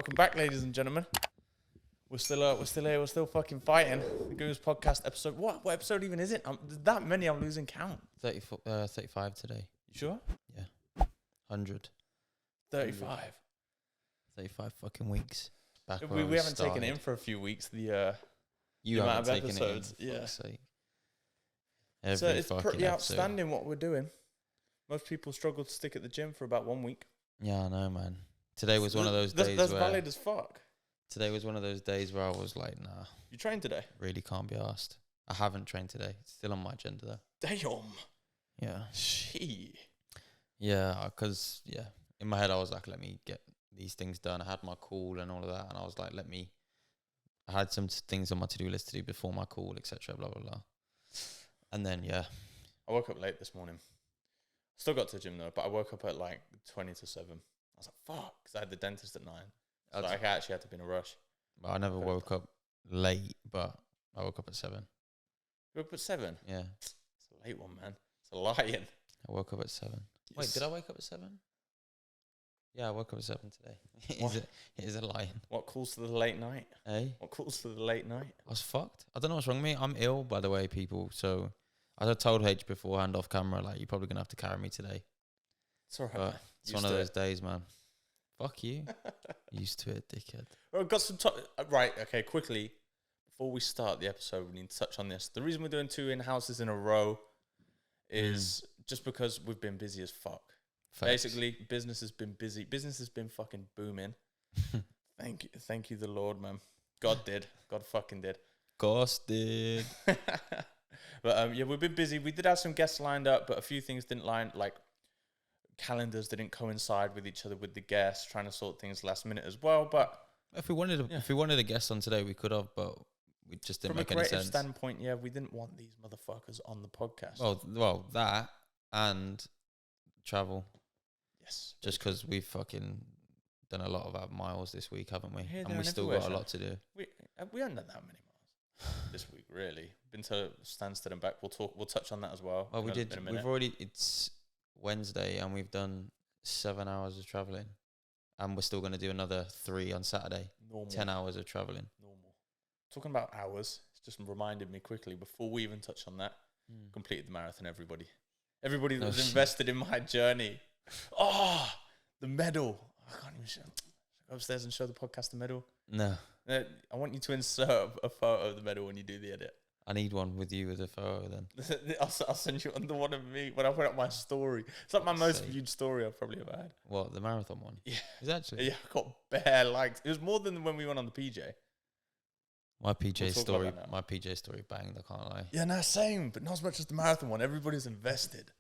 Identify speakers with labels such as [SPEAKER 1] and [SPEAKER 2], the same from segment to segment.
[SPEAKER 1] Welcome back, ladies and gentlemen. We're still here. We're still fucking fighting. The Gooms Podcast episode. What episode even is it? There's that many. I'm losing count.
[SPEAKER 2] 35 today.
[SPEAKER 1] You sure?
[SPEAKER 2] Yeah. 100.
[SPEAKER 1] 35.
[SPEAKER 2] 35 fucking weeks. Back
[SPEAKER 1] We haven't taken it in for a few weeks. The amount of episodes. Yeah. So it's pretty outstanding what we're doing. Most people struggle to stick at the gym for about 1 week.
[SPEAKER 2] Yeah, I know, man. Today was one of those days
[SPEAKER 1] that's valid as fuck.
[SPEAKER 2] Today was one of those days where I was like, nah.
[SPEAKER 1] You trained today?
[SPEAKER 2] Really can't be asked. I haven't trained today. It's still on my agenda though.
[SPEAKER 1] Damn.
[SPEAKER 2] Yeah.
[SPEAKER 1] Gee.
[SPEAKER 2] Yeah, because, in my head I was like, let me get these things done. I had my call and all of that, and I was like, I had some things on my to-do list to do before my call, etc., blah, blah, blah. And then,
[SPEAKER 1] I woke up late this morning. Still got to the gym though, but I woke up at like 20 to 7. I was like, fuck, because I had the dentist at 9. So I actually had to be in a rush.
[SPEAKER 2] But I never woke up late, but I woke up at 7.
[SPEAKER 1] You woke up at 7?
[SPEAKER 2] Yeah.
[SPEAKER 1] It's a late one, man. It's a lion.
[SPEAKER 2] I woke up at 7.
[SPEAKER 1] Yes.
[SPEAKER 2] Wait, did I wake up at 7? Yeah, I woke up at 7 today. It is a lion.
[SPEAKER 1] What calls to the late night?
[SPEAKER 2] Hey?
[SPEAKER 1] What calls to the late night?
[SPEAKER 2] I was fucked. I don't know what's wrong with me. I'm ill, by the way, people. So I told H beforehand off camera, like, you're probably going to have to carry me today.
[SPEAKER 1] It's all right,
[SPEAKER 2] But it's one of those days, man. Fuck you. Used to it, dickhead.
[SPEAKER 1] Well, I've got some right, okay, quickly. Before we start the episode, we need to touch on this. The reason we're doing 2 in-houses in a row is just because we've been busy as fuck.
[SPEAKER 2] Facts.
[SPEAKER 1] Basically, business has been busy. Business has been fucking booming. Thank you, the Lord, man. God fucking did.
[SPEAKER 2] Gosh, did.
[SPEAKER 1] But we've been busy. We did have some guests lined up, but a few things didn't line. Like calendars didn't coincide with each other with the guests. Trying to sort things last minute as well. But
[SPEAKER 2] if we wanted a guest on today, we could have, but we just didn't make any sense. From a creative
[SPEAKER 1] standpoint, we didn't want these motherfuckers on the podcast.
[SPEAKER 2] Well, that and travel.
[SPEAKER 1] Yes.
[SPEAKER 2] Just because we've fucking done a lot of our miles this week, haven't we?
[SPEAKER 1] Here,
[SPEAKER 2] and we still got a lot to do.
[SPEAKER 1] We haven't done that many miles this week, really. Been to Stansted and back. We'll touch on that as well.
[SPEAKER 2] Well, it's Wednesday and we've done 7 hours of traveling, and we're still going to do another 3 on Saturday.
[SPEAKER 1] Normal.
[SPEAKER 2] 10 hours of traveling.
[SPEAKER 1] Normal. Talking about hours, it's just reminded me quickly before we even touch on that. Completed the marathon. Everybody that was invested in my journey. Oh, the medal. I can't even go upstairs and show the podcast the medal.
[SPEAKER 2] No.
[SPEAKER 1] I want you to insert a photo of the medal when you do the edit.
[SPEAKER 2] I need one with you with a photo then.
[SPEAKER 1] I'll send you the one of me when I put up my story. It's like my most viewed story I've probably ever had.
[SPEAKER 2] What, the marathon one?
[SPEAKER 1] Yeah.
[SPEAKER 2] Is that actually?
[SPEAKER 1] Yeah, I got bare likes. It was more than when we went on the PJ.
[SPEAKER 2] My PJ story banged, I can't lie.
[SPEAKER 1] Yeah, no, same, but not as much as the marathon one. Everybody's invested.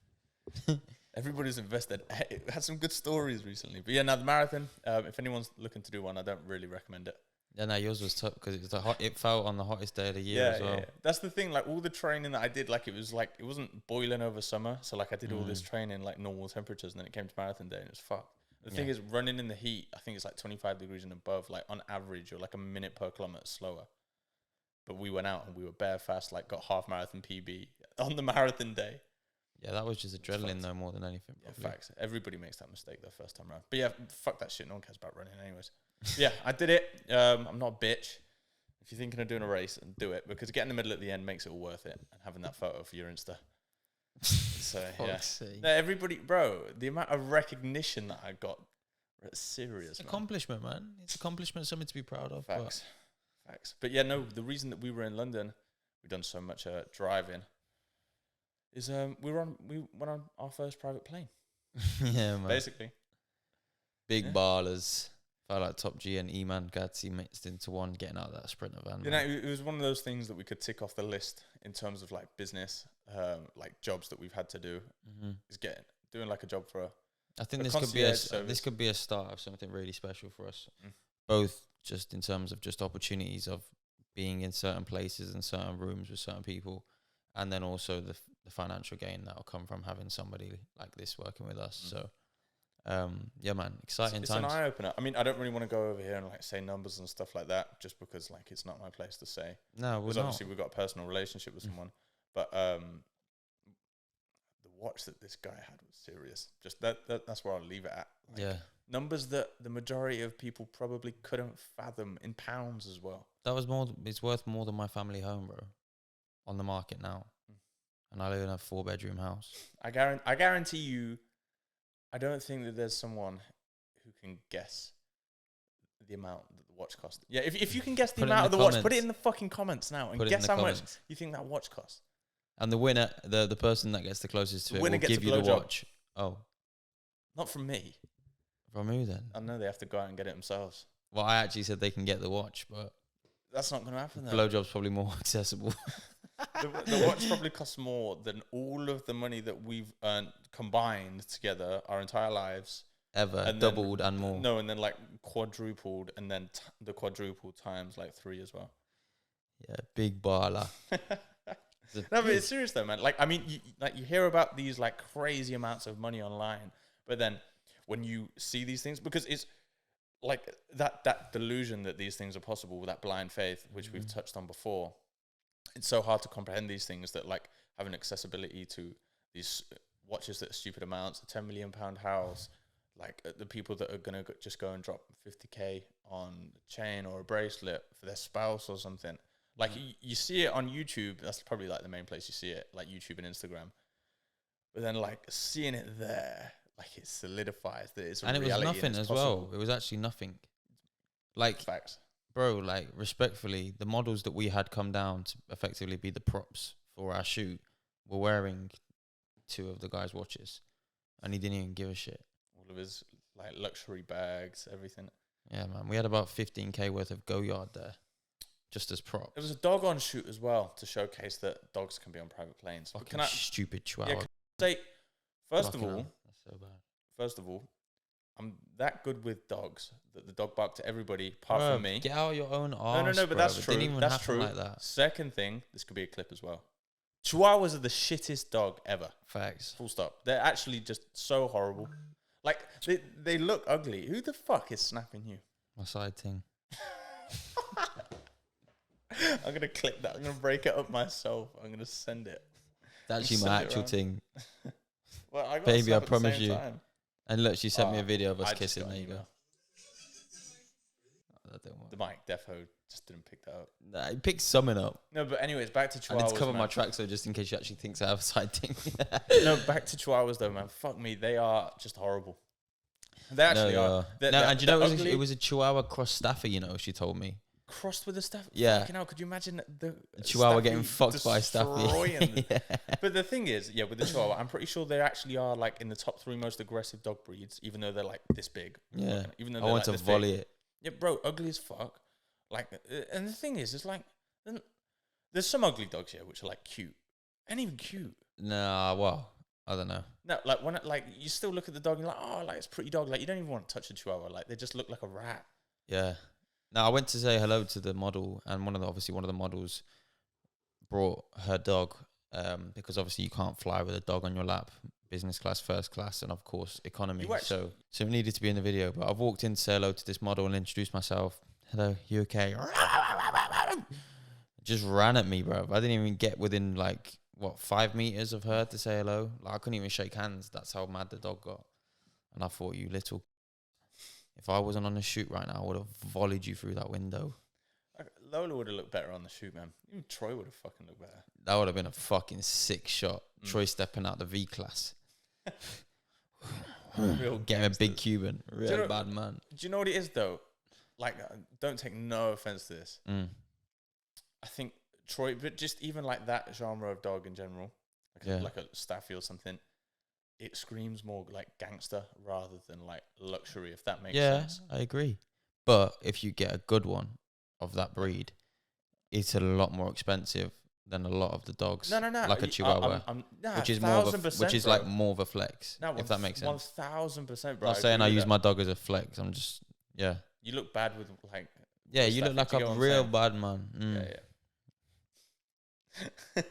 [SPEAKER 1] Everybody's invested. It had some good stories recently. But the marathon, if anyone's looking to do one, I don't really recommend it.
[SPEAKER 2] Yeah, no, yours was tough because it fell on the hottest day of the year as well. Yeah.
[SPEAKER 1] That's the thing. Like all the training that I did, like it wasn't boiling over summer. So like I did all this training like normal temperatures, and then it came to marathon day and it was fucked. The thing is, running in the heat, I think it's like 25 degrees and above. Like on average, you're like a minute per kilometer slower. But we went out and we were bare fast, like got half marathon PB on the marathon day.
[SPEAKER 2] Yeah, that was just adrenaline though, more than anything. Probably.
[SPEAKER 1] Yeah, facts. Everybody makes that mistake the first time around. But yeah, fuck that shit. No one cares about running anyways. Yeah, I did it. I'm not a bitch. If you're thinking of doing a race, do it, because getting the middle at the end makes it all worth it. And having that photo for your Insta. So yeah, no, everybody, bro. The amount of recognition that I got, it's serious.
[SPEAKER 2] It's accomplishment, man. It's accomplishment, something to be proud of.
[SPEAKER 1] Facts. But yeah, no. The reason that we were in London, we've done so much driving, is we went on our first private plane.
[SPEAKER 2] Yeah, man.
[SPEAKER 1] Basically.
[SPEAKER 2] Big ballers. Felt like Top G and E-Man Gatsy mixed into one, getting out of that Sprinter van.
[SPEAKER 1] It was one of those things that we could tick off the list in terms of like business, like jobs that we've had to do. Is doing like a job for
[SPEAKER 2] I think this could be a start of something really special for us. Both just in terms of just opportunities of being in certain places and certain rooms with certain people, and then also the financial gain that will come from having somebody like this working with us. So yeah, man, exciting times.
[SPEAKER 1] It's an eye opener. I mean, I don't really want to go over here and like say numbers and stuff like that, just because like it's not my place to say.
[SPEAKER 2] No,
[SPEAKER 1] because obviously we've got a personal relationship with someone, but the watch that this guy had was serious. Just that's where I'll leave it at. Like,
[SPEAKER 2] yeah,
[SPEAKER 1] numbers that the majority of people probably couldn't fathom in pounds as well.
[SPEAKER 2] That was more. It's worth more than my family home, bro. On the market now, and I live in a 4-bedroom house.
[SPEAKER 1] I guarantee you. I don't think that there's someone who can guess the amount that the watch cost. Yeah, if you can guess the amount of the watch, put it in the fucking comments now and guess how much you think that watch costs.
[SPEAKER 2] And the winner, the person that gets the closest to it, will give you the watch. Oh,
[SPEAKER 1] not from me.
[SPEAKER 2] From who then?
[SPEAKER 1] I know they have to go out and get it themselves.
[SPEAKER 2] Well, I actually said they can get the watch, but
[SPEAKER 1] that's not going to happen.
[SPEAKER 2] Blowjob's probably more accessible.
[SPEAKER 1] The watch probably costs more than all of the money that we've earned combined together our entire lives.
[SPEAKER 2] Ever. And doubled and more.
[SPEAKER 1] No, and then like quadrupled, and then the quadruple times like 3 as well.
[SPEAKER 2] Yeah, big baller.
[SPEAKER 1] No, but it's serious though, man. Like, I mean, you hear about these like crazy amounts of money online, but then when you see these things, because it's like that delusion that these things are possible, that blind faith, which we've touched on before, it's so hard to comprehend these things that like having accessibility to these watches that are stupid amounts, a £10 million house, like the people that are going to just go and drop 50k on a chain or a bracelet for their spouse or something. Like you see it on YouTube. That's probably like the main place you see it, like YouTube and Instagram. But then like seeing it there, like it solidifies that it's a reality.
[SPEAKER 2] And it was nothing as well. It was actually nothing. Like,
[SPEAKER 1] facts.
[SPEAKER 2] Bro, like respectfully, the models that we had come down to effectively be the props for our shoot were wearing 2 of the guys' watches. And he didn't even give a shit.
[SPEAKER 1] All of his like luxury bags, everything.
[SPEAKER 2] Yeah, man. We had about 15k worth of go yard there. Just as props.
[SPEAKER 1] There was a dog on shoot as well to showcase that dogs can be on private planes.
[SPEAKER 2] Fucking stupid chihuahua.
[SPEAKER 1] Yeah, say, first of all,
[SPEAKER 2] that's so bad.
[SPEAKER 1] First of all, I'm that good with dogs that the dog barked to everybody apart from me.
[SPEAKER 2] Get out your own arse.
[SPEAKER 1] No, but that's true.
[SPEAKER 2] It didn't even
[SPEAKER 1] that's
[SPEAKER 2] happen
[SPEAKER 1] true.
[SPEAKER 2] like that.
[SPEAKER 1] Second thing, this could be a clip as well. Chihuahuas are the shittest dog ever.
[SPEAKER 2] Facts.
[SPEAKER 1] Full stop. They're actually just so horrible. Like they look ugly. Who the fuck is snapping you?
[SPEAKER 2] My side thing.
[SPEAKER 1] I'm going to clip that. I'm going to break it up myself. I'm going to send it.
[SPEAKER 2] That's actually my actual thing.
[SPEAKER 1] Well,
[SPEAKER 2] baby, I promise you. Time. And look, she sent me a video of us kissing. There you go.
[SPEAKER 1] The mic defo just didn't pick that up.
[SPEAKER 2] Nah, he picked something up.
[SPEAKER 1] No, but anyways, back to Chihuahuas. I
[SPEAKER 2] need to cover my tracks though, just in case she actually thinks I have a side thing.
[SPEAKER 1] No, back to Chihuahuas though, man. Fuck me. They are just horrible. They actually are.
[SPEAKER 2] And you know, it was a Chihuahua cross staffer, you know, she told me.
[SPEAKER 1] Crossed with a staff.
[SPEAKER 2] Yeah.
[SPEAKER 1] Fucking hell, could you imagine the
[SPEAKER 2] Chihuahua getting fucked by a staffy?
[SPEAKER 1] Yeah. But the thing is, yeah, with the Chihuahua, I'm pretty sure they actually are like in the top 3 most aggressive dog breeds, even though they're like this big.
[SPEAKER 2] Yeah.
[SPEAKER 1] Even though
[SPEAKER 2] I want to volley it.
[SPEAKER 1] Yeah, bro, ugly as fuck. Like, and the thing is, it's like, there's some ugly dogs here which are like cute. Ain't even cute.
[SPEAKER 2] Nah, well, I don't know.
[SPEAKER 1] No, like when you still look at the dog and you're like, oh, like it's a pretty dog. Like you don't even want to touch a Chihuahua. Like they just look like a rat.
[SPEAKER 2] Yeah. Now, I went to say hello to the model, and one of the models brought her dog, because obviously you can't fly with a dog on your lap, business class, first class, and of course economy. So it needed to be in the video. But I've walked in to say hello to this model and introduced myself. Hello, you okay? Just ran at me, bro. I didn't even get within 5 meters of her to say hello. Like I couldn't even shake hands. That's how mad the dog got. And I thought, you little. If I wasn't on the shoot right now, I would have volleyed you through that window.
[SPEAKER 1] Lola would have looked better on the shoot, man. Even Troy would have fucking looked better.
[SPEAKER 2] That would have been a fucking sick shot. Troy stepping out the V class. Real getting a big Cuban. Real bad man.
[SPEAKER 1] Do you know what it is, though? Like, don't take no offense to this. I think Troy, but just even like that genre of dog in general, like a Staffy or something, it screams more like gangster rather than like luxury, if that makes sense.
[SPEAKER 2] Yeah, I agree. But if you get a good one of that breed, it's a lot more expensive than a lot of the dogs.
[SPEAKER 1] No.
[SPEAKER 2] Like a Chihuahua, which is more of a flex. No, if that makes sense.
[SPEAKER 1] 1000%, bro.
[SPEAKER 2] I'm not saying I use my dog as a flex. I'm just
[SPEAKER 1] You look bad with like.
[SPEAKER 2] Yeah, you look like a real bad man.
[SPEAKER 1] Yeah.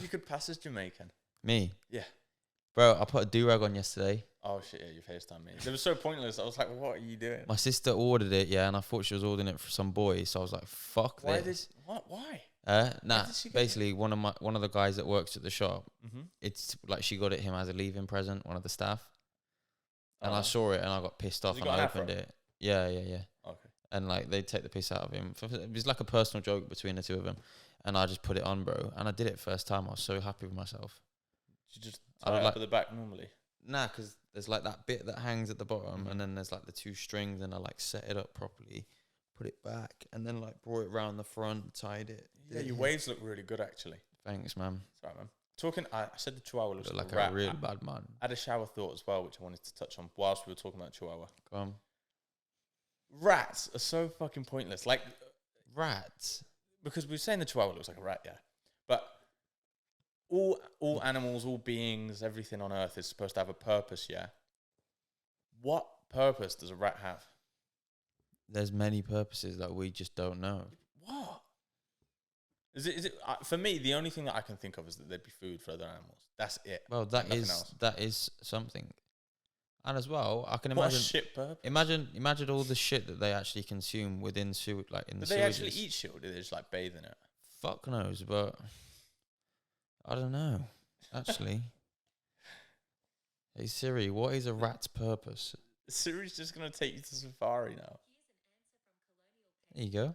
[SPEAKER 1] You could pass as Jamaican.
[SPEAKER 2] Me?
[SPEAKER 1] Yeah.
[SPEAKER 2] Bro, I put a do-rag on yesterday.
[SPEAKER 1] Oh shit, yeah, you FaceTime me. It was so pointless. I was like, what are you doing?
[SPEAKER 2] My sister ordered it, and I thought she was ordering it for some boy, so I was like, fuck this.
[SPEAKER 1] Why?
[SPEAKER 2] Basically one of the guys that works at the shop, it's like she got it him as a leaving present, one of the staff. and I saw it and I got pissed off and I opened it. Yeah.
[SPEAKER 1] Okay.
[SPEAKER 2] And like they take the piss out of him. It was like a personal joke between the two of them, and I just put it on, bro. And I did it first time. I was so happy with myself.
[SPEAKER 1] You just tie it up at the back normally.
[SPEAKER 2] Nah, because there's like that bit that hangs at the bottom, and then there's like the 2 strings, and I like set it up properly, put it back, and then like brought it round the front, tied it.
[SPEAKER 1] Yeah, your waves look really good actually.
[SPEAKER 2] Thanks, man.
[SPEAKER 1] Sorry, man. I said the Chihuahua looks
[SPEAKER 2] like
[SPEAKER 1] a
[SPEAKER 2] a real bad man.
[SPEAKER 1] I had a shower thought as well, which I wanted to touch on whilst we were talking about Chihuahua.
[SPEAKER 2] Go on.
[SPEAKER 1] Rats are so fucking pointless. Like
[SPEAKER 2] rats,
[SPEAKER 1] because we were saying the Chihuahua looks like a rat, yeah, but all animals, all beings, everything on Earth is supposed to have a purpose, yeah. What purpose does a rat have?
[SPEAKER 2] There's many purposes that we just don't know.
[SPEAKER 1] What? Is it for me, the only thing that I can think of is that they'd be food for other animals. That's it.
[SPEAKER 2] Well, that is something. And as well, I can
[SPEAKER 1] what
[SPEAKER 2] imagine.
[SPEAKER 1] A shit purpose.
[SPEAKER 2] Imagine all the shit that they actually consume within like in the.
[SPEAKER 1] Do they actually eat shit, or do they just like bathe in it?
[SPEAKER 2] Fuck knows, but I don't know. Actually, hey Siri, what is a rat's purpose?
[SPEAKER 1] Siri's just gonna take you to safari now.
[SPEAKER 2] There you go.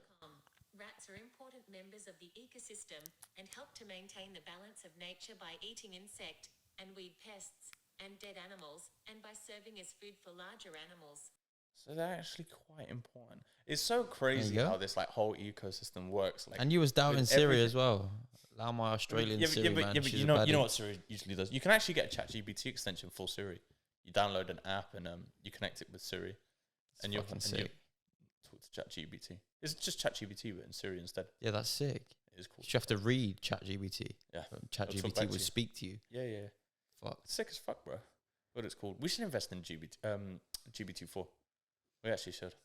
[SPEAKER 3] Rats are important members of the ecosystem and help to maintain the balance of nature by eating insect and weed pests and dead animals, and by serving as food for larger animals.
[SPEAKER 1] So they're actually quite important. It's so crazy how this like whole ecosystem works. Like,
[SPEAKER 2] and you was doubting Siri as well. Allow my Australian Siri, man.
[SPEAKER 1] But you know what Siri usually does? You can actually get a ChatGPT extension for Siri. You download an app and you connect it with Siri. And you talk to ChatGPT. It's just ChatGPT but in Siri instead.
[SPEAKER 2] Yeah, that's sick.
[SPEAKER 1] It is cool.
[SPEAKER 2] You have to read ChatGPT.
[SPEAKER 1] Yeah.
[SPEAKER 2] ChatGPT will speak to you.
[SPEAKER 1] Yeah.
[SPEAKER 2] Fuck.
[SPEAKER 1] Sick as fuck, bro. What it's called. We should invest in GBT4. We actually should.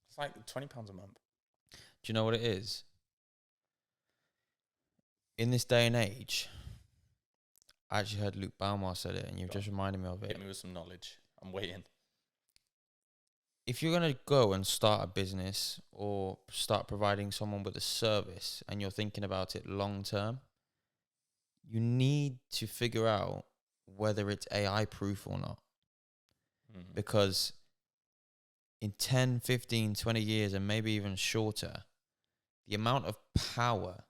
[SPEAKER 1] It's like £20 a month.
[SPEAKER 2] Do you know what it is? In this day and age, I actually heard Luke Baumar said it, and you've just reminded me of it.
[SPEAKER 1] Hit me with some knowledge. I'm waiting.
[SPEAKER 2] If you're going to go and start a business or start providing someone with a service and you're thinking about it long term, you need to figure out whether it's AI proof or not. Mm-hmm. Because in 10, 15, 20 years, and maybe even shorter, the amount of power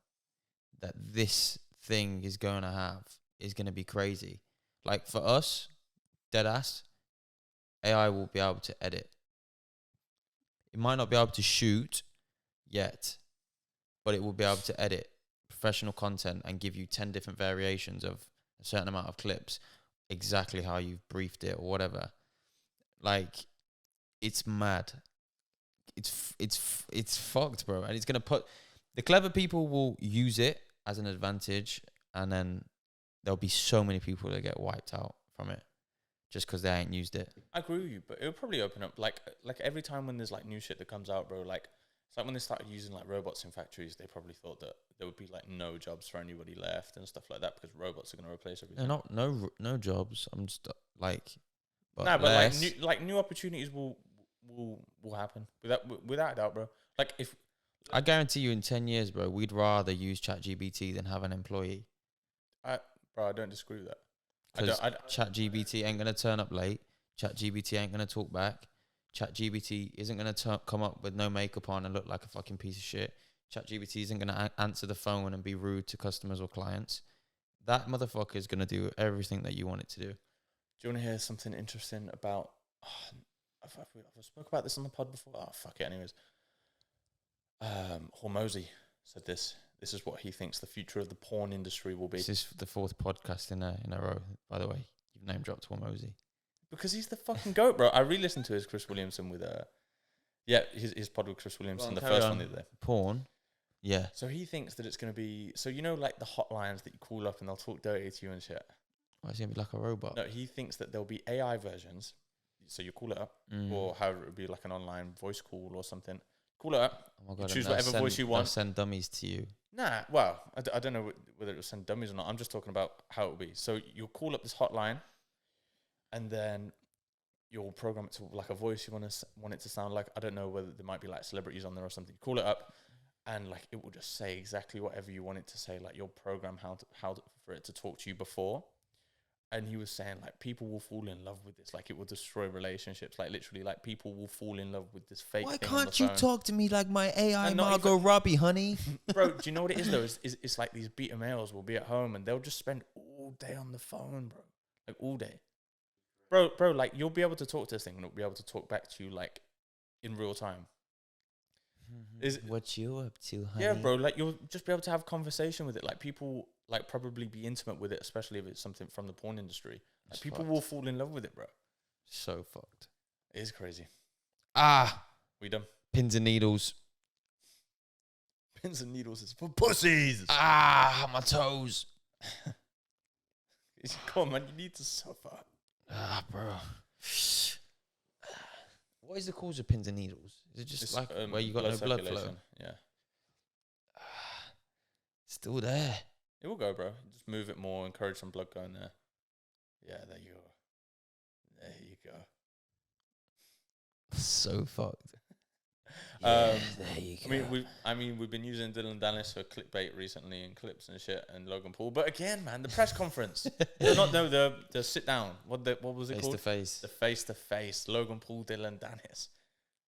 [SPEAKER 2] that this thing is going to have is going to be crazy. Like for us, deadass, AI will be able to edit. It might not be able to shoot yet, but it will be able to edit professional content and give you 10 different variations of a certain amount of clips, exactly how you've briefed it or whatever. Like, it's mad. It's fucked, bro. And it's going to put... The clever people will use it as an advantage, and then there'll be so many people that get wiped out from it just because they ain't used it.
[SPEAKER 1] I agree with you, but it'll probably open up like every time when there's like new shit that comes out, bro. Like it's like when they started using like robots in factories, they probably thought that there would be like no jobs for anybody left and stuff like that because robots are going to replace everything.
[SPEAKER 2] No jobs. I'm just like,
[SPEAKER 1] but like new opportunities will happen without a doubt, bro. Like if
[SPEAKER 2] I guarantee you, in 10 years, bro, we'd rather use ChatGPT than have an employee.
[SPEAKER 1] I don't disagree with that.
[SPEAKER 2] Because ChatGPT ain't going to turn up late. ChatGPT ain't going to talk back. ChatGPT isn't going to come up with no makeup on and look like a fucking piece of shit. ChatGPT isn't going to answer the phone and be rude to customers or clients. That motherfucker is going to do everything that you want it to do.
[SPEAKER 1] Do you want to hear something interesting about... I've spoke about this on the pod before. Oh, fuck it anyways. Hormozy said this. This is what he thinks the future of the porn industry will be.
[SPEAKER 2] This is the 4th podcast in a row, by the way. You've name dropped Hormozy.
[SPEAKER 1] Because he's the fucking GOAT, bro. I re-listened to his Chris Williamson with his pod with Chris Williamson, the first one the other day.
[SPEAKER 2] Porn. Yeah.
[SPEAKER 1] So he thinks that it's going to be... So you know like the hotlines that you call up and they'll talk dirty to you and shit?
[SPEAKER 2] Why is he going to be like a robot?
[SPEAKER 1] No, he thinks that there'll be AI versions. So you call it up, or however it would be like an online voice call or something. Call it up.
[SPEAKER 2] Oh my God,
[SPEAKER 1] choose whatever voice you want.
[SPEAKER 2] Send dummies to you.
[SPEAKER 1] Nah, well, I don't know whether it will send dummies or not. I'm just talking about how it will be. So you'll call up this hotline, and then you'll program it to like a voice you want it to sound like. I don't know whether there might be like celebrities on there or something. You call it up, and like it will just say exactly whatever you want it to say. Like you'll program how for it to talk to you before, and he was saying like people will fall in love with this, like it will destroy relationships, like literally, like people will fall in love with this fake.
[SPEAKER 2] Why
[SPEAKER 1] thing
[SPEAKER 2] can't you talk to me like my AI
[SPEAKER 1] not
[SPEAKER 2] Margot Robbie, honey?
[SPEAKER 1] Bro, do you know what it is though? It's like these beta males will be at home and they'll just spend all day on the phone, bro, like all day, bro. Like you'll be able to talk to this thing and it'll be able to talk back to you like in real time. Is
[SPEAKER 2] what you up to, honey?
[SPEAKER 1] Yeah, bro. Like you'll just be able to have conversation with it. Like people, like probably be intimate with it, especially if it's something from the porn industry. Like people will fall in love with it, bro.
[SPEAKER 2] So fucked.
[SPEAKER 1] It is crazy. We done.
[SPEAKER 2] Pins and needles.
[SPEAKER 1] Pins and needles is for pussies.
[SPEAKER 2] My toes.
[SPEAKER 1] Come on, man. You need to suffer.
[SPEAKER 2] Bro. What is the cause of pins and needles? Is it just it's, like where you got no blood flow?
[SPEAKER 1] Yeah.
[SPEAKER 2] Still there.
[SPEAKER 1] It will go, bro. Just move it more, encourage some blood going there. Yeah, there you go. There you go.
[SPEAKER 2] So fucked.
[SPEAKER 1] There you go. We've been using Dillon and Danis for clickbait recently and clips and shit and Logan Paul. But again, man, the press conference. the sit down. What was it called?
[SPEAKER 2] Face to face.
[SPEAKER 1] The face to face. Logan Paul, Dillon, Danis.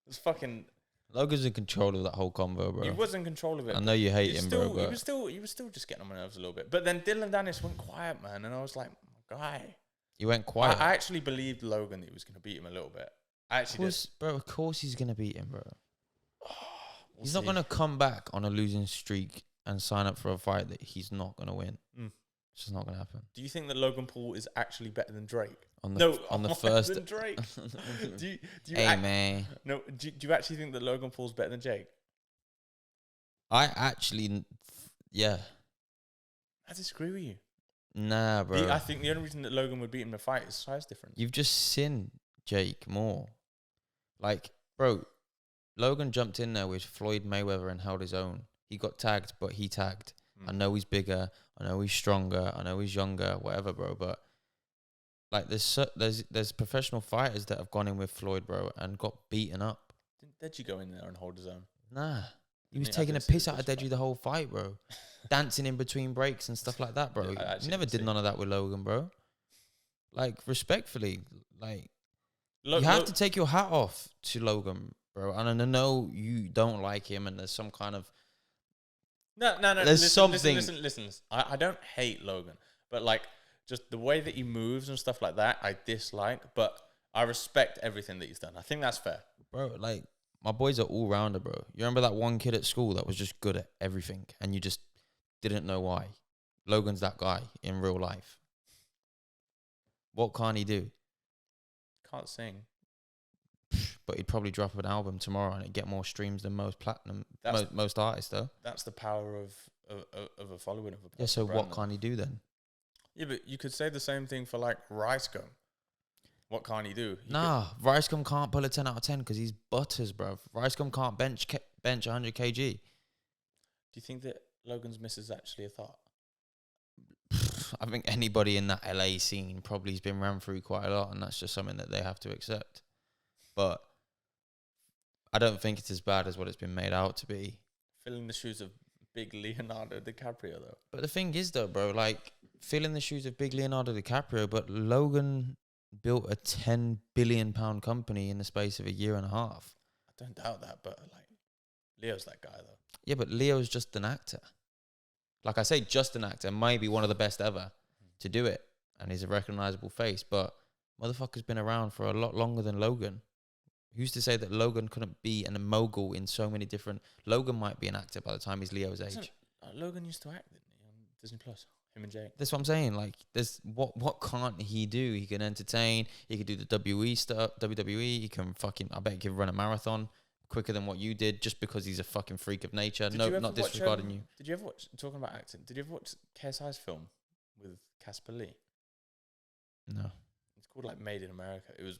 [SPEAKER 1] It was fucking.
[SPEAKER 2] Logan's in control of that whole convo, bro.
[SPEAKER 1] He was in control of it.
[SPEAKER 2] I know you hate him, bro. But
[SPEAKER 1] he was still just getting on my nerves a little bit. But then Dillon and Danis went quiet, man, and I was like, guy.
[SPEAKER 2] You went quiet.
[SPEAKER 1] I actually believed Logan that he was going to beat him a little bit. I actually did.
[SPEAKER 2] Bro, of course he's going to beat him, bro. He's not going to come back on a losing streak and sign up for a fight that he's not going to win. It's just not going to happen.
[SPEAKER 1] Do you think that Logan Paul is actually better than Drake?
[SPEAKER 2] On the first
[SPEAKER 1] than Drake. do you
[SPEAKER 2] man.
[SPEAKER 1] No, do you actually think that Logan Paul's better than Jake?
[SPEAKER 2] I actually, yeah.
[SPEAKER 1] I disagree with you.
[SPEAKER 2] Nah, bro.
[SPEAKER 1] I think the only reason that Logan would beat him in a fight is size difference.
[SPEAKER 2] You've just seen Jake more. Like, bro, Logan jumped in there with Floyd Mayweather and held his own. He got tagged, but he tagged. I know he's bigger. I know he's stronger. I know he's younger. Whatever, bro. But like, there's professional fighters that have gone in with Floyd, bro, and got beaten up.
[SPEAKER 1] Did you go in there and hold his own?
[SPEAKER 2] Nah, he was taking a piss out of Deji the whole fight, bro. Dancing in between breaks and stuff like that, bro. Yeah, he never did none of that with Logan, bro. Like, respectfully, like, you have to take your hat off to Logan, bro. And I know you don't like him, and there's some kind of
[SPEAKER 1] no.
[SPEAKER 2] There's something.
[SPEAKER 1] Listen. I don't hate Logan, but like just the way that he moves and stuff like that, I dislike. But I respect everything that he's done. I think that's fair,
[SPEAKER 2] bro. Like, my boys are all rounder, bro. You remember that one kid at school that was just good at everything, and you just didn't know why? Logan's that guy in real life. What can't he do?
[SPEAKER 1] Can't sing.
[SPEAKER 2] But he'd probably drop an album tomorrow and it'd get more streams than most platinum, most artists, though. That's
[SPEAKER 1] the power of a following of a person.
[SPEAKER 2] Yeah, so what can't he do then?
[SPEAKER 1] Yeah, but you could say the same thing for like Rice Gum. What can't he do?
[SPEAKER 2] Rice Gum can't pull a 10 out of 10 because he's butters, bro. Rice Gum can't bench 100 kg. Do
[SPEAKER 1] you think that Logan's miss is actually a thought?
[SPEAKER 2] I think anybody in that LA scene probably has been ran through quite a lot, and that's just something that they have to accept. But I don't think it's as bad as what it's been made out to be.
[SPEAKER 1] Filling the shoes of big Leonardo DiCaprio, though.
[SPEAKER 2] But the thing is, though, bro, like, filling the shoes of big Leonardo DiCaprio, but Logan built a £10 billion company in the space of a year and a half.
[SPEAKER 1] I don't doubt that, but, like, Leo's that guy, though.
[SPEAKER 2] Yeah, but Leo's just an actor. Like I say, just an actor, maybe one of the best ever to do it. And he's a recognizable face, but motherfucker's been around for a lot longer than Logan. Who's to say that Logan couldn't be a mogul in so many different... Logan might be an actor by the time he's Leo's age.
[SPEAKER 1] Logan used to act, didn't he, on Disney Plus? Him and Jake.
[SPEAKER 2] That's what I'm saying. Like, there's what can't he do? He can entertain. He can do the WWE stuff. WWE. He can I bet he can run a marathon quicker than what you did, just because he's a fucking freak of nature. Not disregarding you.
[SPEAKER 1] Did you ever watch, talking about acting, did you ever watch KSI's film with Casper Lee?
[SPEAKER 2] No.
[SPEAKER 1] It's called like Made in America. It was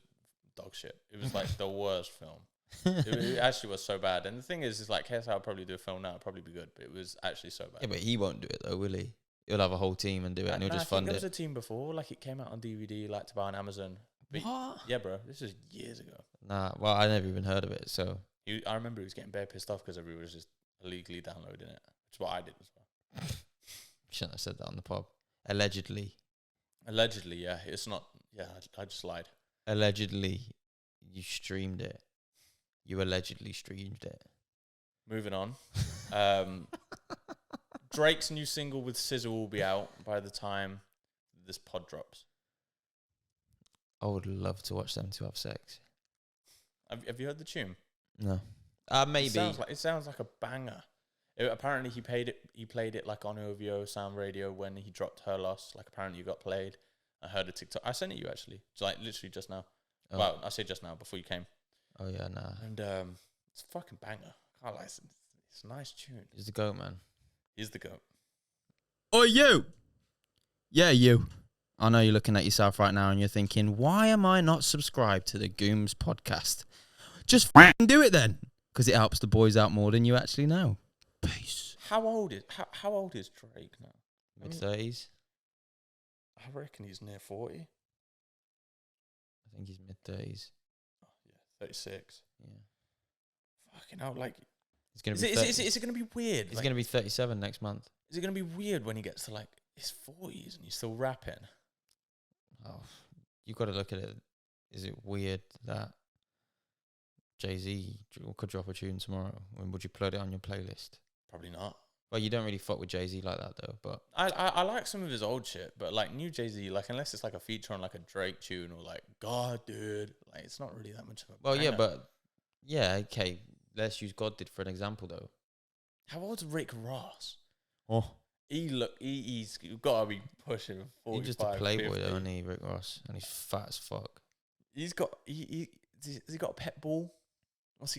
[SPEAKER 1] dog shit. It was like the worst film. It actually was so bad. And the thing is like KSI will probably do a film now, it'll probably be good, but it was actually so bad.
[SPEAKER 2] Yeah, but he won't do it though, will he? He'll have a whole team and do it, and he'll just fund it.
[SPEAKER 1] There was a team before, like it came out on DVD, like to buy on Amazon. But
[SPEAKER 2] what?
[SPEAKER 1] Yeah, bro. This is years ago.
[SPEAKER 2] Nah, well, I never even heard of it, so...
[SPEAKER 1] I remember he was getting bare pissed off because everyone was just illegally downloading it. Which is what I did as well.
[SPEAKER 2] Shouldn't have said that on the pod. Allegedly.
[SPEAKER 1] Allegedly, yeah. It's not. Yeah, I just lied.
[SPEAKER 2] Allegedly, you streamed it. You allegedly streamed it.
[SPEAKER 1] Moving on. Drake's new single with SZA will be out by the time this pod drops.
[SPEAKER 2] I would love to watch them two have sex.
[SPEAKER 1] Have you heard the tune?
[SPEAKER 2] No. Maybe.
[SPEAKER 1] It sounds like a banger. Apparently, he played it like on OVO Sound Radio when he dropped Her Loss. Like, apparently, you got played. I heard a TikTok. I sent it you, actually. Like, literally just now.
[SPEAKER 2] Oh.
[SPEAKER 1] Well, I say just now, before you came.
[SPEAKER 2] Oh, yeah, nah.
[SPEAKER 1] And it's a fucking banger. I can't lie. It's a nice tune.
[SPEAKER 2] He's the GOAT, man.
[SPEAKER 1] He's the GOAT.
[SPEAKER 2] Oh, you! Yeah, you. I know you're looking at yourself right now and you're thinking, why am I not subscribed to the Gooms Podcast? Just f***ing do it then. Because it helps the boys out more than you actually know. Peace.
[SPEAKER 1] How old is Drake now?
[SPEAKER 2] Mid-30s?
[SPEAKER 1] I reckon he's near 40.
[SPEAKER 2] I think he's mid-30s.
[SPEAKER 1] Oh, yeah, 36.
[SPEAKER 2] Yeah.
[SPEAKER 1] Fucking hell, like...
[SPEAKER 2] It's gonna
[SPEAKER 1] is it going to be weird?
[SPEAKER 2] He's going to be 37 next month.
[SPEAKER 1] Is it going to be weird when he gets to, like, his 40s and he's still rapping?
[SPEAKER 2] Oh, you got to look at it. Is it weird that Jay-Z could drop a tune tomorrow? When would you put it on your playlist?
[SPEAKER 1] Probably not.
[SPEAKER 2] Well, you don't really fuck with Jay-Z like that, though. But
[SPEAKER 1] I like some of his old shit, but, like, new Jay-Z, like, unless it's, like, a feature on, like, a Drake tune or, like, God, dude, like, it's not really that much of a banger.
[SPEAKER 2] Yeah, but, yeah, okay. Let's use God Did for an example, though.
[SPEAKER 1] How old's Rick Ross?
[SPEAKER 2] Oh.
[SPEAKER 1] He's got to be pushing 45,
[SPEAKER 2] He's just a playboy,
[SPEAKER 1] 50.
[SPEAKER 2] though, isn't he, Rick Ross? And he's fat as fuck.
[SPEAKER 1] Has he got a pet bull?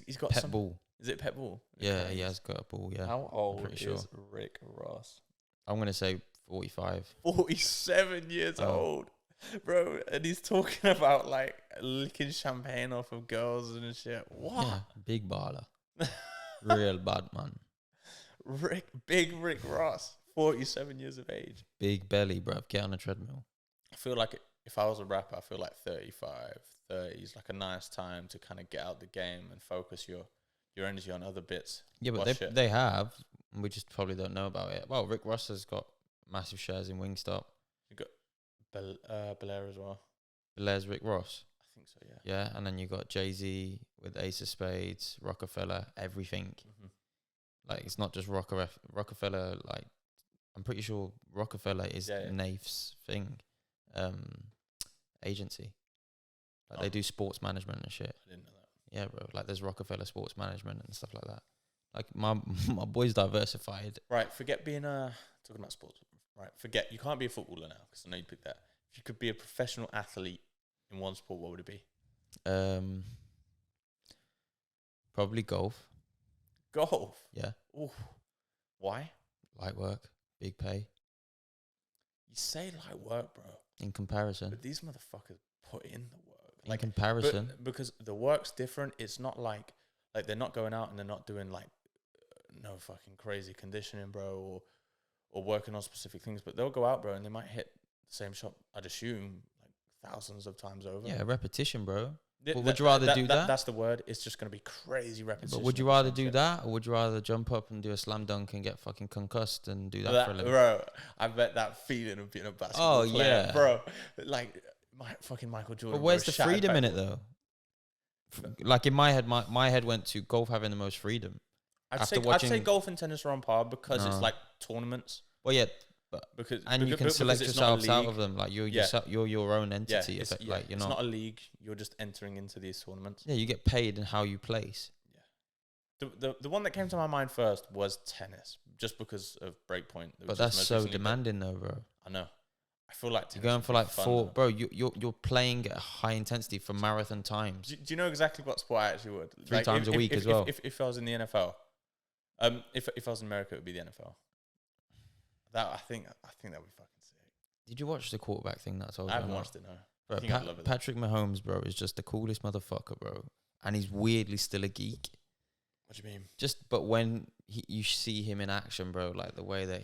[SPEAKER 1] He's got
[SPEAKER 2] Pet bull.
[SPEAKER 1] Is it pet bull?
[SPEAKER 2] Yeah, he has got a bull, yeah.
[SPEAKER 1] How old is
[SPEAKER 2] sure.
[SPEAKER 1] Rick Ross?
[SPEAKER 2] I'm going to say 45.
[SPEAKER 1] 47 years old. Bro, and he's talking about, like, licking champagne off of girls and shit. What?
[SPEAKER 2] Yeah, big baller. Real bad man.
[SPEAKER 1] Big Rick Ross, 47 years of age.
[SPEAKER 2] Big belly, bruv. Get on a treadmill.
[SPEAKER 1] I feel like if I was a rapper, I feel like 35, 30 is like a nice time to kind of get out the game and focus your energy on other bits.
[SPEAKER 2] Yeah, but they have. We just probably don't know about it. Well, Rick Ross has got massive shares in Wingstop.
[SPEAKER 1] You got Belair as well.
[SPEAKER 2] Belair's Rick Ross.
[SPEAKER 1] I think so, yeah.
[SPEAKER 2] Yeah, and then you got Jay-Z with Ace of Spades, Rockefeller, everything.
[SPEAKER 1] Mm-hmm.
[SPEAKER 2] Like, it's not just Rockefeller, like, I'm pretty sure Rockefeller is Nafe's thing, agency. Like, they do sports management and shit.
[SPEAKER 1] I didn't know that.
[SPEAKER 2] Yeah, bro. Like, there's Rockefeller Sports Management and stuff like that. Like, my boy's diversified.
[SPEAKER 1] Right, forget being talking about sports. Right, forget, you can't be a footballer now, because I know you picked that. If you could be a professional athlete in one sport, what would it be?
[SPEAKER 2] Probably golf.
[SPEAKER 1] Golf?
[SPEAKER 2] Yeah.
[SPEAKER 1] Ooh. Why?
[SPEAKER 2] Light work, big pay.
[SPEAKER 1] You say light work, bro.
[SPEAKER 2] In comparison.
[SPEAKER 1] But these motherfuckers put in the work.
[SPEAKER 2] In comparison.
[SPEAKER 1] Because the work's different. It's not like they're not going out and they're not doing, like, no fucking crazy conditioning, bro, or working on specific things. But they'll go out, bro, and they might hit the same shot, I'd assume, like, thousands of times over.
[SPEAKER 2] Yeah, repetition, bro.
[SPEAKER 1] Would you rather do that? That's the word. It's just going to be crazy repetition.
[SPEAKER 2] But would you rather do that, or would you rather jump up and do a slam dunk and get fucking concussed and do that for a living?
[SPEAKER 1] Bro, I bet that feeling of being a basketball player,
[SPEAKER 2] yeah,
[SPEAKER 1] bro. Like, fucking Michael Jordan.
[SPEAKER 2] But where's the freedom in it, though? Like, in my head, my head went to golf having the most freedom.
[SPEAKER 1] I'd say golf and tennis are on par because it's like tournaments.
[SPEAKER 2] Well, yeah. You can select yourselves out of them. Like, you're your own entity. Like, you're not.
[SPEAKER 1] It's not a league. You're just entering into these tournaments.
[SPEAKER 2] Yeah, you get paid in how you place.
[SPEAKER 1] Yeah. The one that came to my mind first was tennis, just because of breakpoint.
[SPEAKER 2] But that's so demanding, though, bro.
[SPEAKER 1] I know. I feel like
[SPEAKER 2] you're going for like four, bro. You're playing at high intensity for marathon times.
[SPEAKER 1] Do you know exactly what sport I actually would?
[SPEAKER 2] 3 times a week as well.
[SPEAKER 1] If I was in the NFL, if I was in America, it would be the NFL. I think that would be fucking sick.
[SPEAKER 2] Did you watch the quarterback thing that I told you?
[SPEAKER 1] I haven't watched it, no.
[SPEAKER 2] Bro,
[SPEAKER 1] I love it.
[SPEAKER 2] Patrick Mahomes, bro, is just the coolest motherfucker, bro. And he's weirdly still a geek.
[SPEAKER 1] What do you mean?
[SPEAKER 2] But when you see him in action, bro, like the way that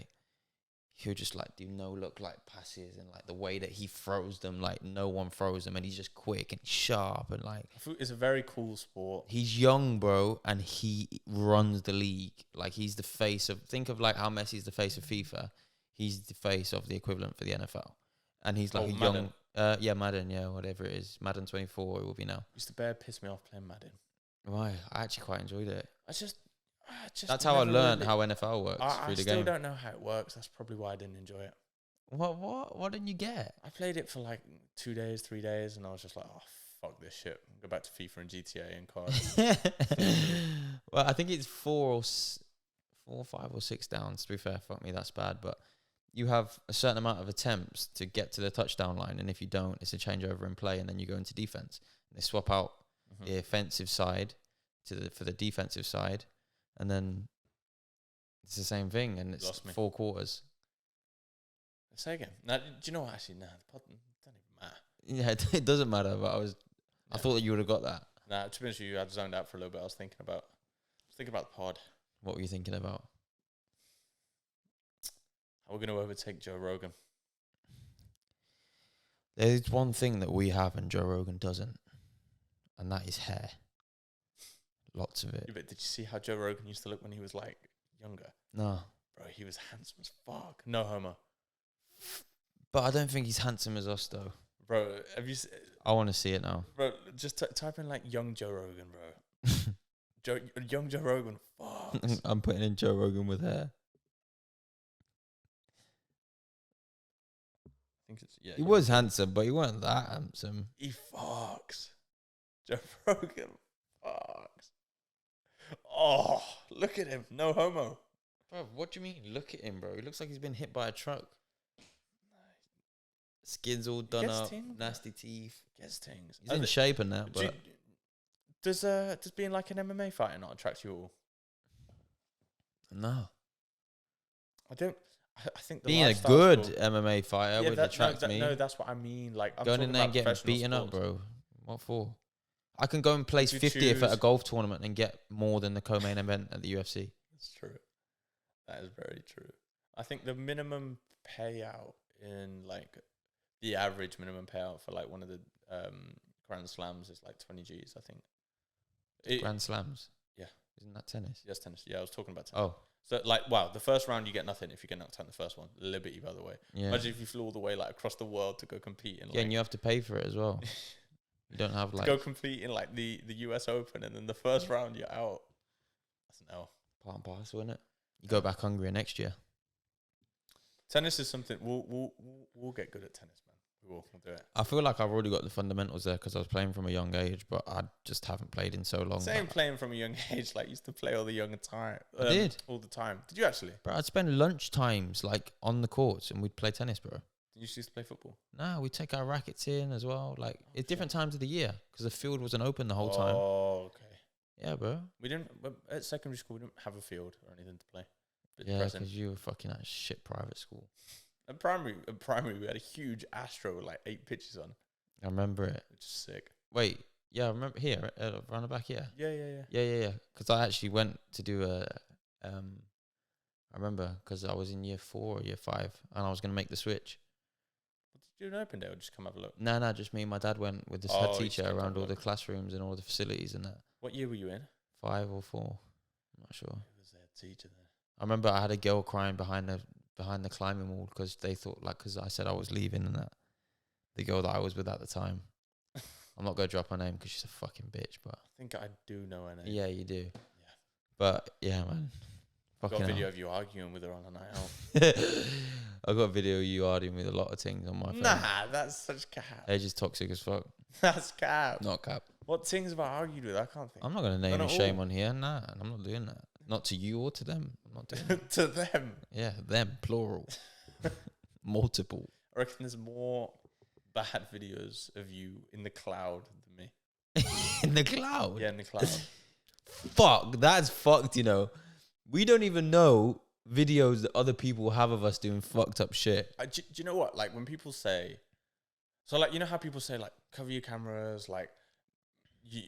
[SPEAKER 2] he'll just like do no look like passes and like the way that he throws them, like no one throws them, and he's just quick and sharp and like.
[SPEAKER 1] It's a very cool sport.
[SPEAKER 2] He's young, bro, and he runs the league. Like, he's the face of. Think of like how Messi's the face of FIFA. He's the face of the equivalent for the NFL, and he's like a
[SPEAKER 1] Madden.
[SPEAKER 2] young, Madden, whatever it is, Madden 24 it will be now.
[SPEAKER 1] Used to bare piss me off playing Madden.
[SPEAKER 2] Why? I actually quite enjoyed it.
[SPEAKER 1] I just
[SPEAKER 2] That's how I learned how NFL works through the game.
[SPEAKER 1] I still don't know how it works. That's probably why I didn't enjoy it.
[SPEAKER 2] What didn't you get?
[SPEAKER 1] I played it for like 2 days, 3 days, and I was just like, oh, fuck this shit. Go back to FIFA and GTA and cards.
[SPEAKER 2] Well, I think it's 4 or 5 or 6 downs. To be fair, fuck me, that's bad. But you have a certain amount of attempts to get to the touchdown line, and if you don't, it's a changeover in play, and then you go into defense. And they swap out the offensive side for the defensive side, and then it's the same thing, and it's 4 quarters.
[SPEAKER 1] Say again. Now, do you know what? Actually, the pod doesn't even matter.
[SPEAKER 2] Yeah, it doesn't matter. But I thought that you would have got that.
[SPEAKER 1] Nah, to be honest with you, I zoned out for a little bit. I was thinking about the pod.
[SPEAKER 2] What were you thinking about?
[SPEAKER 1] How we're going to overtake Joe Rogan.
[SPEAKER 2] There's one thing that we have and Joe Rogan doesn't, and that is hair. Lots of it.
[SPEAKER 1] Yeah, but did you see how Joe Rogan used to look when he was like younger?
[SPEAKER 2] No.
[SPEAKER 1] Bro, he was handsome as fuck. No homo.
[SPEAKER 2] But I don't think he's handsome as us, though.
[SPEAKER 1] Bro, have you...
[SPEAKER 2] I want to see it now.
[SPEAKER 1] Bro, just type in, like, young Joe Rogan, bro. Young Joe Rogan, fuck.
[SPEAKER 2] I'm putting in Joe Rogan with hair.
[SPEAKER 1] I think it's... Yeah,
[SPEAKER 2] he was handsome, but he wasn't that handsome.
[SPEAKER 1] He fucks. Joe Rogan fucks. Oh, look at him. No homo.
[SPEAKER 2] Bro, what do you mean? Look at him, bro. He looks like he's been hit by a truck. Skin's all done up, nasty teeth.
[SPEAKER 1] Gets things.
[SPEAKER 2] He's in shape and that, but...
[SPEAKER 1] Does being like an MMA fighter not attract you at all?
[SPEAKER 2] No.
[SPEAKER 1] I don't... I think
[SPEAKER 2] being a good MMA fighter would attract me.
[SPEAKER 1] No, that's what I mean. Like, I'm
[SPEAKER 2] going in there and getting beaten up, bro. What for? I can go and place 50th at a golf tournament and get more than the co-main event at the UFC.
[SPEAKER 1] That's true. That is very true. I think the minimum payout in like the average minimum payout for like one of the Grand Slams is like 20 G's, I think.
[SPEAKER 2] Grand Slams?
[SPEAKER 1] Yeah.
[SPEAKER 2] Isn't that tennis?
[SPEAKER 1] Yes, tennis. Yeah, I was talking about tennis.
[SPEAKER 2] Oh.
[SPEAKER 1] So, like, wow, the first round you get nothing if you get knocked out in the first one. Liberty, by the way.
[SPEAKER 2] Yeah.
[SPEAKER 1] Imagine if you flew all the way like across the world to go compete in like...
[SPEAKER 2] Yeah, and you have to pay for it as well. You don't have like...
[SPEAKER 1] to go compete in like the US Open and then the first round you're out. That's an L.
[SPEAKER 2] Part and parcel, isn't it? You go back hungrier next year.
[SPEAKER 1] Tennis is something... We'll get good at tennis, man. We'll do it.
[SPEAKER 2] I feel like I've already got the fundamentals there because I was playing from a young age, but I just haven't played in so long.
[SPEAKER 1] Same playing from a young age. Like, used to play all the young time.
[SPEAKER 2] I did.
[SPEAKER 1] All the time. Did you actually?
[SPEAKER 2] Bro, I'd spend lunch times like on the courts and we'd play tennis, bro.
[SPEAKER 1] Did you used to play football?
[SPEAKER 2] No, we take our rackets in as well. Like, it's different times of the year because the field wasn't open the whole time.
[SPEAKER 1] Oh, okay.
[SPEAKER 2] Yeah, bro.
[SPEAKER 1] We didn't... At secondary school, we didn't have a field or anything to play.
[SPEAKER 2] Yeah, because you were fucking at shit private school.
[SPEAKER 1] At primary, we had a huge Astro with like 8 pitches on.
[SPEAKER 2] I remember it.
[SPEAKER 1] Which is sick.
[SPEAKER 2] Wait, yeah, I remember here, around the back here.
[SPEAKER 1] Yeah.
[SPEAKER 2] Because I actually went to do I remember because I was in year 4 or year 5 and I was going to make the switch.
[SPEAKER 1] Did you do an open day or just come have a look?
[SPEAKER 2] No, just me and my dad went with this head teacher around all the classrooms and all the facilities and that.
[SPEAKER 1] What year were you in?
[SPEAKER 2] 5 or 4. I'm not sure.
[SPEAKER 1] Who was the head teacher there?
[SPEAKER 2] I remember I had a girl crying behind the climbing wall because they thought, like, because I said I was leaving and that. The girl that I was with at the time. I'm not going to drop her name because she's a fucking bitch, but...
[SPEAKER 1] I think I do know her name.
[SPEAKER 2] Yeah, you do.
[SPEAKER 1] Yeah.
[SPEAKER 2] But, yeah, man.
[SPEAKER 1] I've got a video of you arguing with her on a night out.
[SPEAKER 2] I got a video of you arguing with a lot of things on my phone.
[SPEAKER 1] Nah, that's such cap.
[SPEAKER 2] They're just toxic as fuck.
[SPEAKER 1] That's cap.
[SPEAKER 2] Not cap.
[SPEAKER 1] What things have I argued with? I can't think.
[SPEAKER 2] I'm not going to name and shame on here. Nah, I'm not doing that. Not to you or to them. I'm not doing that.
[SPEAKER 1] To them?
[SPEAKER 2] Yeah, them, plural. Multiple.
[SPEAKER 1] I reckon there's more bad videos of you in the cloud than me.
[SPEAKER 2] In the cloud?
[SPEAKER 1] Yeah, in the cloud.
[SPEAKER 2] Fuck, that's fucked, you know. We don't even know videos that other people have of us doing fucked up shit.
[SPEAKER 1] Do you know what? Like, when people say... So, like, you know how people say, like, cover your cameras, like...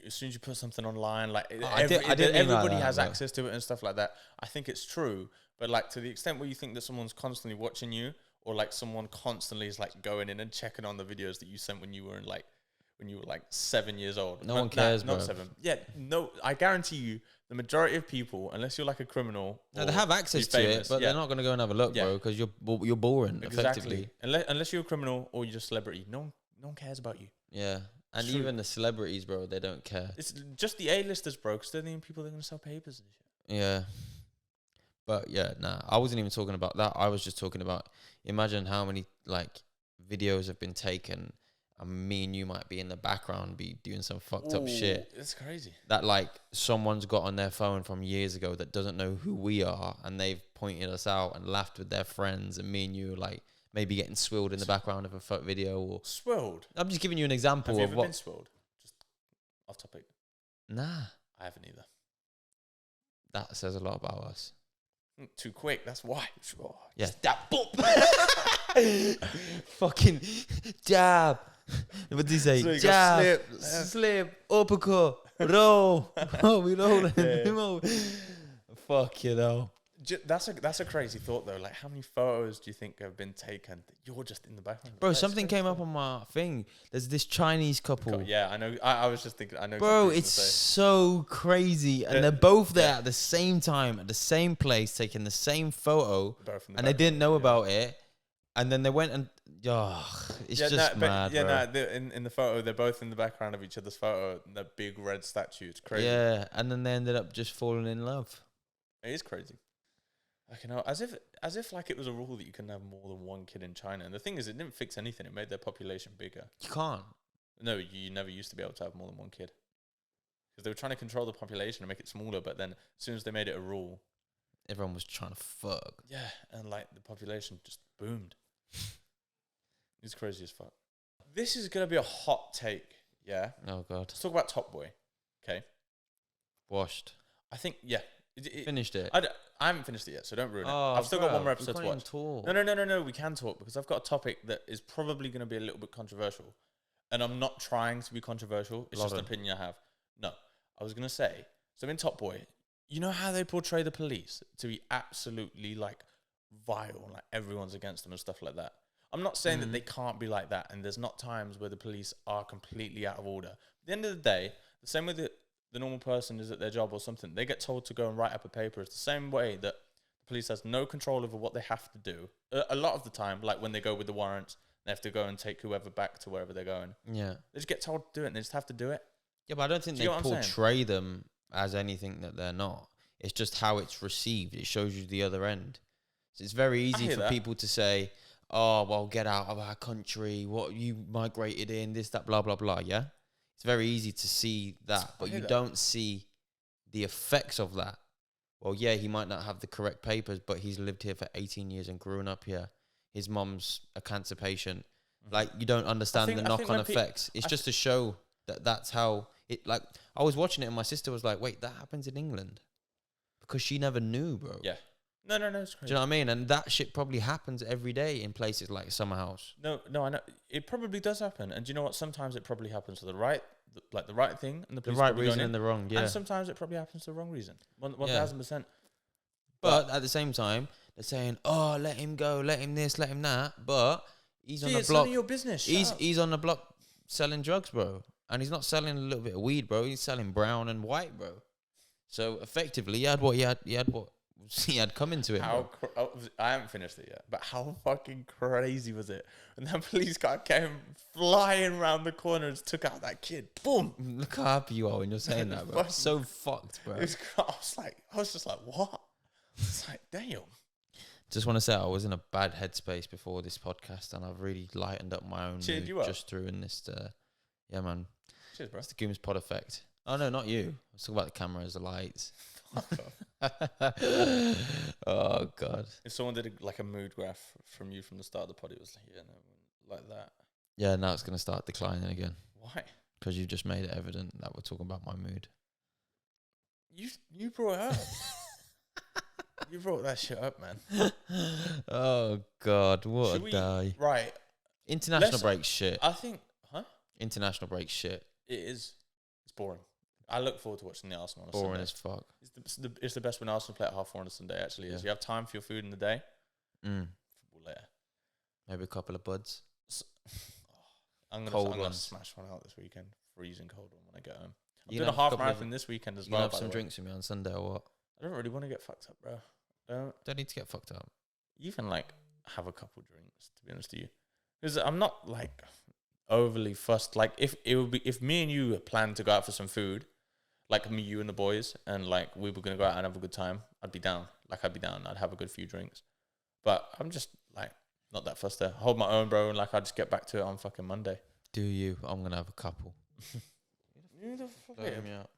[SPEAKER 1] as soon as you put something online, like everybody has access to it and stuff like that. I think it's true, but like to the extent where you think that someone's constantly watching you, or like someone constantly is like going in and checking on the videos that you sent when you were in like when you were like 7 years old.
[SPEAKER 2] No one cares, bro.
[SPEAKER 1] Not 7. Yeah, no. I guarantee you, the majority of people, unless you're like a criminal,
[SPEAKER 2] no, they have access to it, but they're not going to go and have a look, bro, because you're boring, effectively.
[SPEAKER 1] Unless you're a criminal or you're a celebrity, no one cares about you.
[SPEAKER 2] Yeah, and even the celebrities, bro, they don't care.
[SPEAKER 1] It's just the A-listers, bro, because they're the only people that are going to sell papers and shit.
[SPEAKER 2] Yeah. But yeah, I wasn't even talking about that. I was just talking about, imagine how many like videos have been taken and me and you might be in the background, be doing some fucked up shit.
[SPEAKER 1] It's crazy.
[SPEAKER 2] That like someone's got on their phone from years ago that doesn't know who we are, and they've pointed us out and laughed with their friends, and me and you are like maybe getting swilled in the background of a photo video. Or
[SPEAKER 1] swilled?
[SPEAKER 2] I'm just giving you an example
[SPEAKER 1] Have
[SPEAKER 2] of
[SPEAKER 1] you
[SPEAKER 2] what.
[SPEAKER 1] ever been swilled? Just off topic.
[SPEAKER 2] Nah.
[SPEAKER 1] I haven't either.
[SPEAKER 2] That says a lot about us.
[SPEAKER 1] Too quick, that's why. Oh,
[SPEAKER 2] yeah, that boop. Fucking jab. What do you say?
[SPEAKER 1] So you
[SPEAKER 2] jab, slip, uppercut, roll. Oh, we rolling. Yeah. Fuck you know.
[SPEAKER 1] That's a crazy thought though. Like, how many photos do you think have been taken that you're just in the background?
[SPEAKER 2] Bro, something came up on my thing. There's this Chinese couple.
[SPEAKER 1] Yeah, I know. I was just thinking. I know.
[SPEAKER 2] Bro, it's so crazy, and they're both there at the same time, at the same place, taking the same photo, and they didn't know about it. And then they went and it's just mad. Yeah,
[SPEAKER 1] bro. In the photo, they're both in the background of each other's photo. The big red statue. It's crazy.
[SPEAKER 2] Yeah, and then they ended up just falling in love.
[SPEAKER 1] It is crazy. Like, you know, as if like it was a rule that you couldn't have more than one kid in China. And the thing is, it didn't fix anything. It made their population bigger.
[SPEAKER 2] You can't.
[SPEAKER 1] No, you never used to be able to have more than one kid. Because they were trying to control the population and make it smaller. But then as soon as they made it a rule,
[SPEAKER 2] everyone was trying to fuck.
[SPEAKER 1] Yeah, and like the population just boomed. It's crazy as fuck. This is going to be a hot take, yeah?
[SPEAKER 2] Oh, God.
[SPEAKER 1] Let's talk about Top Boy, okay?
[SPEAKER 2] Washed.
[SPEAKER 1] I think, yeah.
[SPEAKER 2] Finished it?
[SPEAKER 1] I haven't finished it yet, so don't ruin it. I've still got one more episode to watch.
[SPEAKER 2] Talk.
[SPEAKER 1] No, we can talk because I've got a topic that is probably going to be a little bit controversial. And I'm not trying to be controversial. It's just an opinion I have. No, I was going to say, so in Top Boy, you know how they portray the police to be absolutely like vile and like everyone's against them and stuff like that. I'm not saying that they can't be like that, and there's not times where the police are completely out of order. At the end of the day, the same way that the normal person is at their job or something, they get told to go and write up a paper. It's the same way that the police has no control over what they have to do. A lot of the time, like when they go with the warrants, they have to go and take whoever back to wherever they're going.
[SPEAKER 2] Yeah.
[SPEAKER 1] They just get told to do it, and they just have to do it.
[SPEAKER 2] Yeah, but I don't think they portray them as anything that they're not. It's just how it's received. It shows you the other end. So it's very easy for people to say, oh, well, get out of our country, what you migrated in, this, that, blah, blah, blah, yeah? It's very easy to see that, but you don't see the effects of that. Well, yeah, he might not have the correct papers, but he's lived here for 18 years and grown up here. His mom's a cancer patient. Like, you don't understand the knock-on effects. It's just to show that that's how it, like, I was watching it and my sister was like, wait, that happens in England? Because she never knew, bro.
[SPEAKER 1] Yeah. No, it's crazy.
[SPEAKER 2] Do you know what I mean? And that shit probably happens every day in places like Summer House.
[SPEAKER 1] No, I know. It probably does happen. And do you know what? Sometimes it probably happens for the right thing. And the
[SPEAKER 2] right reason and the wrong, yeah.
[SPEAKER 1] And sometimes it probably happens for the wrong reason. 1,000%.
[SPEAKER 2] But at the same time, they're saying, oh, let him go, let him this, let him that. But he's on the block. It's none of
[SPEAKER 1] your business.
[SPEAKER 2] He's on the block selling drugs, bro. And he's not selling a little bit of weed, bro. He's selling brown and white, bro. So effectively, he had come into it.
[SPEAKER 1] I haven't finished it yet, but how fucking crazy was it? And then police car came flying around the corner and took out that kid. Boom!
[SPEAKER 2] Look how happy you are when you're saying that, bro. It's so fucked, bro.
[SPEAKER 1] I was just like, what? It's like, damn.
[SPEAKER 2] Just want to say I was in a bad headspace before this podcast, and I've really lightened up my own mood just through in this. Yeah, man.
[SPEAKER 1] Cheers, bro.
[SPEAKER 2] It's the Gooms Pod effect. Oh no, not you. Let's talk about the cameras, the lights. Oh God!
[SPEAKER 1] If someone did a mood graph from you from the start of the pod, it was like that.
[SPEAKER 2] Yeah, now it's gonna start declining again.
[SPEAKER 1] Why?
[SPEAKER 2] Because you just made it evident that we're talking about my mood.
[SPEAKER 1] You brought it up. You brought that shit up, man.
[SPEAKER 2] Oh God, what a day!
[SPEAKER 1] Right.
[SPEAKER 2] International break shit.
[SPEAKER 1] I think,
[SPEAKER 2] International break shit.
[SPEAKER 1] It is. It's boring. I look forward to watching the Arsenal on a
[SPEAKER 2] boring
[SPEAKER 1] Sunday.
[SPEAKER 2] As fuck.
[SPEAKER 1] It's the best when Arsenal play at 4:30 on a Sunday, actually. Is you have time for your food in the day. Football later.
[SPEAKER 2] Maybe a couple of buds.
[SPEAKER 1] I'm
[SPEAKER 2] cold
[SPEAKER 1] gonna
[SPEAKER 2] ones.
[SPEAKER 1] smash one out this weekend. Freezing cold one when I get home. I'm
[SPEAKER 2] You
[SPEAKER 1] doing a
[SPEAKER 2] can have
[SPEAKER 1] half
[SPEAKER 2] couple
[SPEAKER 1] marathon this weekend as
[SPEAKER 2] You
[SPEAKER 1] well.
[SPEAKER 2] have
[SPEAKER 1] by
[SPEAKER 2] some
[SPEAKER 1] the way.
[SPEAKER 2] drinks with me on Sunday or what?
[SPEAKER 1] I don't really want to get fucked up, bro.
[SPEAKER 2] Don't need to get fucked up.
[SPEAKER 1] Even like have a couple drinks, to be honest with you, because I'm not like overly fussed. Like if me and you planned to go out for some food, like me, you and the boys, and like we were gonna go out and have a good time, I'd be down. I'd have a good few drinks. But I'm just like not that fussed there. Hold my own, bro, and like I'll just get back to it on fucking Monday.
[SPEAKER 2] Do you? I'm gonna have a couple.
[SPEAKER 1] Who the fuck
[SPEAKER 2] Don't hear me out.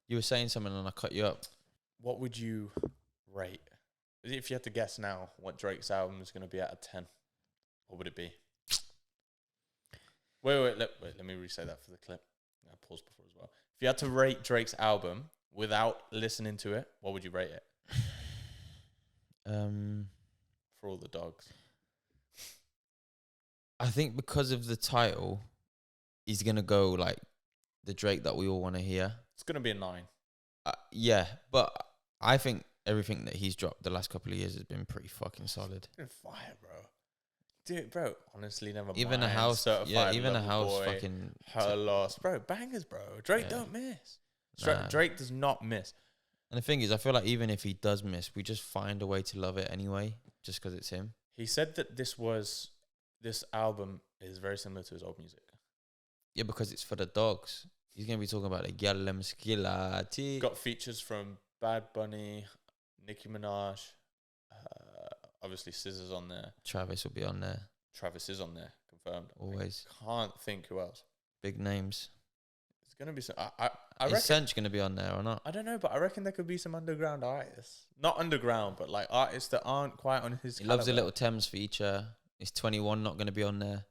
[SPEAKER 2] You were saying something and I cut you up.
[SPEAKER 1] What would you rate? If you had to guess now what Drake's album is going to be out of 10, what would it be? Wait, let me re-say that for the clip. I paused before as well. If you had to rate Drake's album without listening to it, what would you rate it? For all the dogs.
[SPEAKER 2] I think because of the title, he's going to go like the Drake that we all want to hear.
[SPEAKER 1] It's going to be a 9.
[SPEAKER 2] Yeah, but I think everything that he's dropped the last couple of years has been pretty fucking solid.
[SPEAKER 1] It's been fire, bro. Dude, bro, honestly, never
[SPEAKER 2] Even
[SPEAKER 1] mind.
[SPEAKER 2] a house,
[SPEAKER 1] Certified
[SPEAKER 2] even a
[SPEAKER 1] Lover
[SPEAKER 2] house
[SPEAKER 1] Boy,
[SPEAKER 2] fucking...
[SPEAKER 1] Her Loss. Bro, bangers, bro. Drake don't miss. Drake does not miss.
[SPEAKER 2] And the thing is, I feel like even if he does miss, we just find a way to love it anyway, just because it's him.
[SPEAKER 1] He said that this album is very similar to his old music.
[SPEAKER 2] Yeah, because it's for the dogs. He's going to be talking about the Gyalem Skilati.
[SPEAKER 1] Got features from Bad Bunny, Nicki Minaj, obviously SZA's on there.
[SPEAKER 2] Travis will be on there.
[SPEAKER 1] Travis is on there, confirmed.
[SPEAKER 2] Always.
[SPEAKER 1] I can't think who else.
[SPEAKER 2] Big names.
[SPEAKER 1] It's going to be some... I
[SPEAKER 2] Is
[SPEAKER 1] reckon...
[SPEAKER 2] Sench going to be on there or not?
[SPEAKER 1] I don't know, but I reckon there could be some underground artists. Not underground, but like artists that aren't quite on his
[SPEAKER 2] He
[SPEAKER 1] caliber.
[SPEAKER 2] loves a little Thames feature. Is 21 not going to be on there?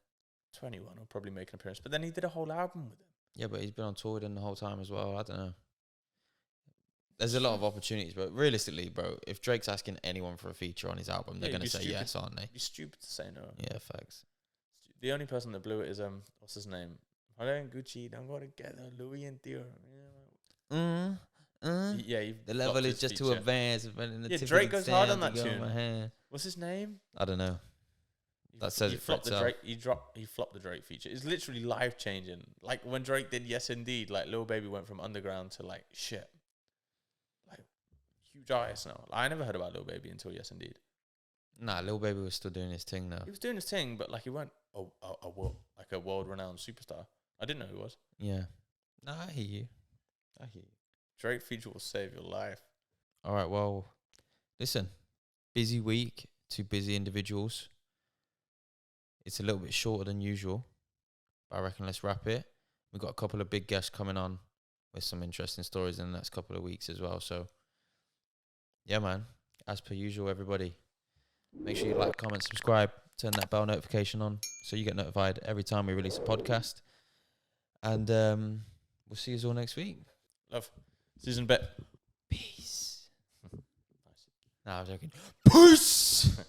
[SPEAKER 1] 21 will probably make an appearance. But then he did a whole album with him.
[SPEAKER 2] Yeah, but he's been on tour with him the whole time as well. I don't know. There's a lot of opportunities, but realistically, bro, if Drake's asking anyone for a feature on his album, they're going to say yes, aren't they?
[SPEAKER 1] It'd be stupid to say no.
[SPEAKER 2] Yeah, facts.
[SPEAKER 1] The only person that blew it is, what's his name? Hold on, Gucci, don't go together. Louis and Theo. Yeah,
[SPEAKER 2] the level is just too advanced.
[SPEAKER 1] Yeah, Drake goes hard on that tune. What's his name?
[SPEAKER 2] I don't know. That says it for itself.
[SPEAKER 1] He flopped the Drake feature. It's literally life changing. Like when Drake did Yes Indeed, like Lil Baby went from underground to like shit, like huge artist now. Like, I never heard about Lil Baby until Yes Indeed.
[SPEAKER 2] Nah, Lil Baby was still doing his thing though.
[SPEAKER 1] He was doing his thing, but like he weren't a world renowned superstar. I didn't know he was.
[SPEAKER 2] Yeah. Nah, I hear you.
[SPEAKER 1] Drake feature will save your life.
[SPEAKER 2] All right, well, listen. Busy week, 2 busy individuals. It's a little bit shorter than usual, but I reckon let's wrap it. We've got a couple of big guests coming on with some interesting stories in the next couple of weeks as well. So, yeah, man, as per usual, everybody, make sure you like, comment, subscribe, turn that bell notification on so you get notified every time we release a podcast. And we'll see you all next week.
[SPEAKER 1] Love. See you in a bit.
[SPEAKER 2] Peace. Nah, I'm joking. Peace.